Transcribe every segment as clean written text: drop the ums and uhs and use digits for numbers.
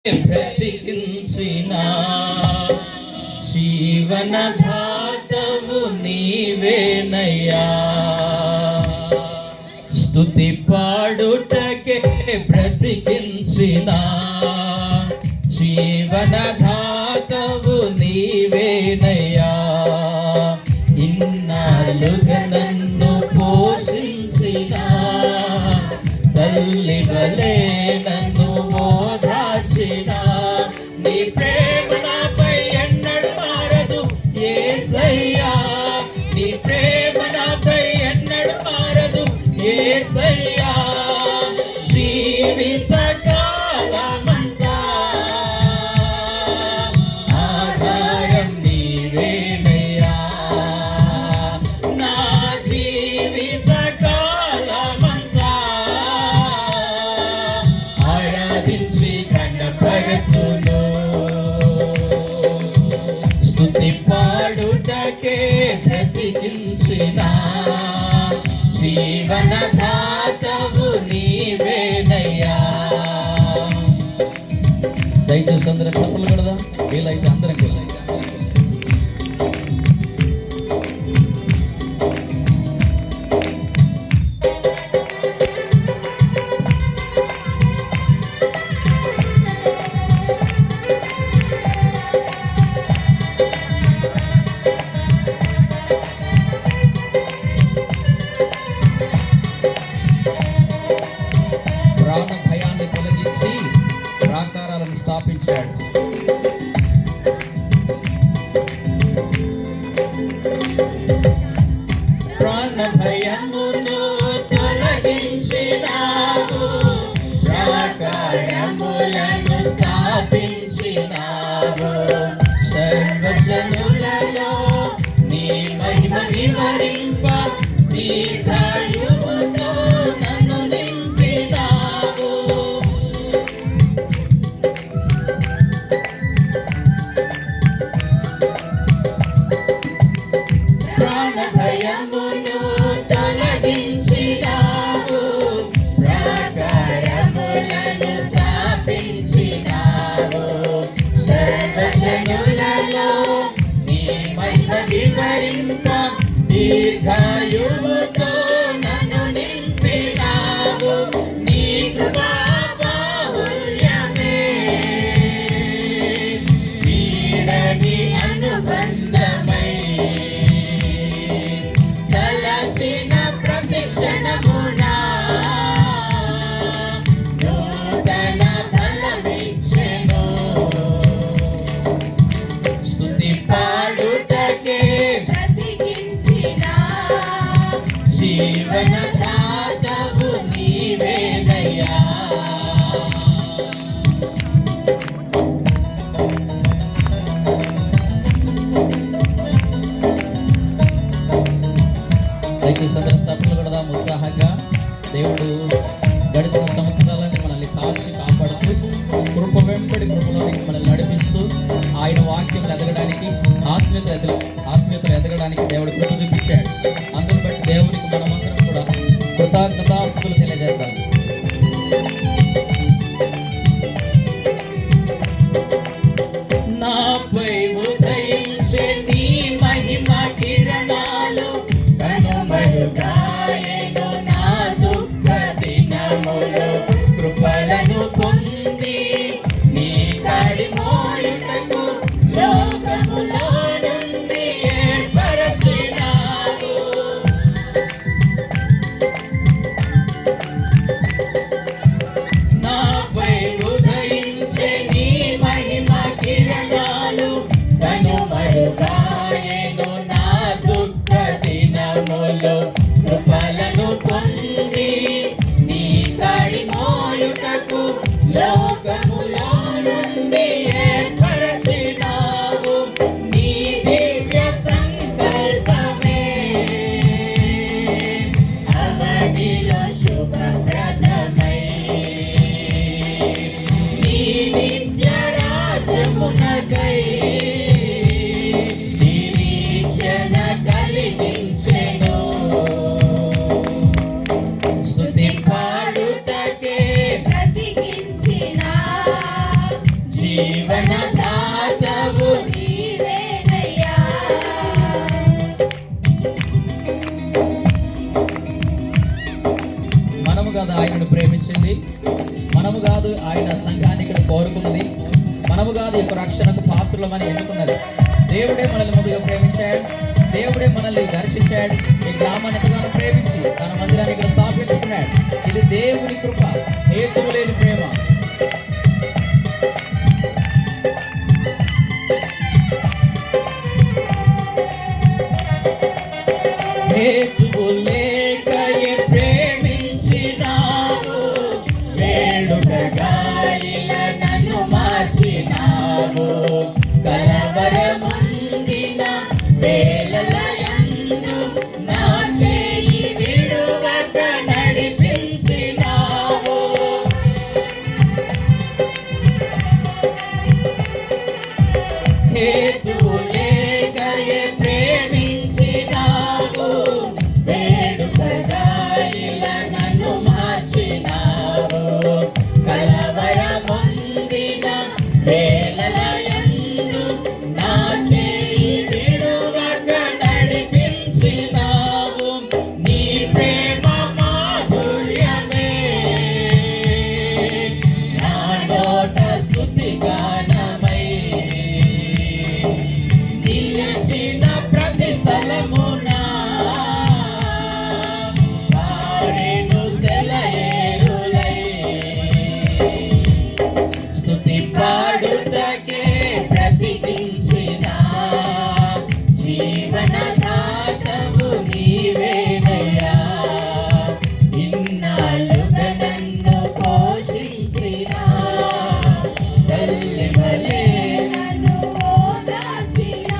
బ్రతికించిన జీవనదాతవు నీవేనయ్యా. స్తుతి పాడుటకే బ్రతికించిన జీవనదాతవు నీవేనయ్యా. ఇన్నాళ్ళుగా నన్ను పోషించిన తల్లి వలె నన్ను ఓదార్చిన నీ ప్రేమ నాపై ఎన్నడు మారదు యేసయ్యా. నీ ప్రేమ నాపై ఎన్నడు మారదు యేసయ్యా. జీవిత కాలమంతా ఆధారం నీవేనయ్యా. నా జీవిత కాలమంతా ఆరాధించి కనపరచును. స్తుతి పాడుటకే బ్రతికించిన జీవనదాతవు నీవేనయ్యా. దయచేసి అందరం చప్పలు కొడదాం. వీలైతే అందరం కూడా ప్రాణ భయాన్ని తొలగించి ప్రాకారాలను స్థాపించాడు. ప్రాణ భయమును తొలగించినావు, ప్రాకారములను స్థాపించినావు. సర్వజనులలో నీ మహిమ వివరింప దీర్ఘాయువుతో నన్ను నింపినావు. ప్రాణ భయమును తొలగించినావు, ప్రాకారములను స్థాపించినావు. సర్వజనులలో నీ మహిమ వివరింప దీర్ఘాయువుతో నన్ను నింపినావు. నీ కృపా బాహుళ్యమే వీడని అనుబంధమై తలచిన ప్రతి క్షణమున నూతన బలమిచ్చెను. స్తుతి పాడుటకే జీవనదాతవు నీవేనయ్యా. దయచేసి అందరం చప్పట్లు కొడదాం ఉత్సాహంగా. దేవుడు గడిచిన సంవత్సరాలన్నీ మనల్ని కాల్చి కాపాడుతూ కృప వెంబడి కృపలోనికి మనల్ని నడిపిస్తూ ఆయన వాక్యం ఎదగడానికి ఆత్మీయతలు ఎదగడానికి దేవుడు కృప చూపించాడు. అందుని బట్టి దేవునికి మనమందరం కూడా జీవనదాతవు నీవేనయ్యా. మనము కాదు ఆయనను ప్రేమించింది, మనము కాదు ఆయన సంఘాన్ని ఇక్కడ కోరుకున్నది, మనము కాదు యొక్క రక్షణకు పాత్రులమని ఎన్నుకున్నది. దేవుడే మనల్ని ముందుగా ప్రేమించాడు, దేవుడే మనల్ని దర్శించాడు. ఈ గ్రామాన్ని ఎంతగానో ప్రేమించి తన మందిరాన్ని ఇక్కడ స్థాపించుకున్నాడు. ఇది దేవుని కృప, హేతువు లేని ప్రేమ. హేతువు లేకయే ప్రేమించినావు, వేడుకగా ఇలా నన్ను మార్చినావు. కలవరముందిన వేళలయందు నా చేయి విడువక నడిపించినావు. హేతువు లేకయే ప్రేమించినావు, వేడుకగా ఇలా నన్ను మార్చినావు. కలవరముందిన వేళలయందు నా చేయి విడువక నడిపించినావు. నీ ప్రేమ మాధుర్యమే నా నోట స్తుతి గానమై నిలిచిన ప్రతి స్థలమున పాడెను సెలయేరులై. స్తుతి పాడుటకే బ్రతికించిన జీవనదాతవు నీవేనయ్యా. ఇన్నాళ్ళుగా నన్ను పోషించిన తల్లి వలె నన్ను ఓదార్చిన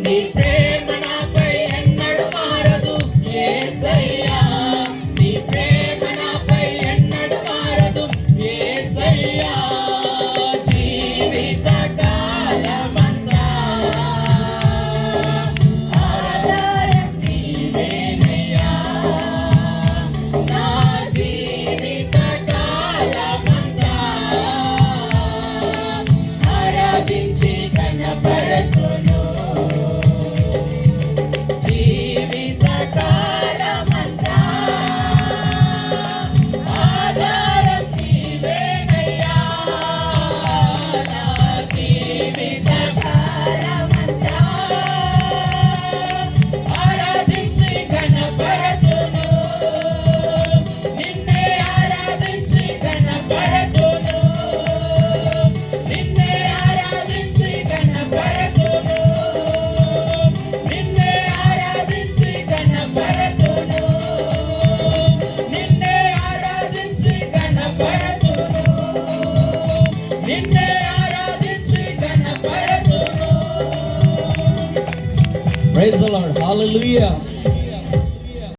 నీ ప్రేమ నాపై ఎన్నడు మారదు యేసయ్యా, నీ ప్రేమ నాపై ఎన్నడు మారదు యేసయ్యా. జీవిత కాలమంతా ఆధారం నీవేనయ్యా. నా జీవిత కాలమంతా ఆరాధించి కనపరతును. జీవిత కాలమంతా ఆధారం నీవేనయ్యా. నా జీవిత కాలమంతా ఆరాధించి కనపరతును, నిన్నే ఆరాధించి కనపరతును, నిన్నే ఆరాధించి కనపరతును, నిన్నే ఆరాధించి కనపరతును, నిన్నే ఆరాధించి కనపరతును, నిన్నే ఆరాధించి కనపరతును. Praise the Lord. Hallelujah.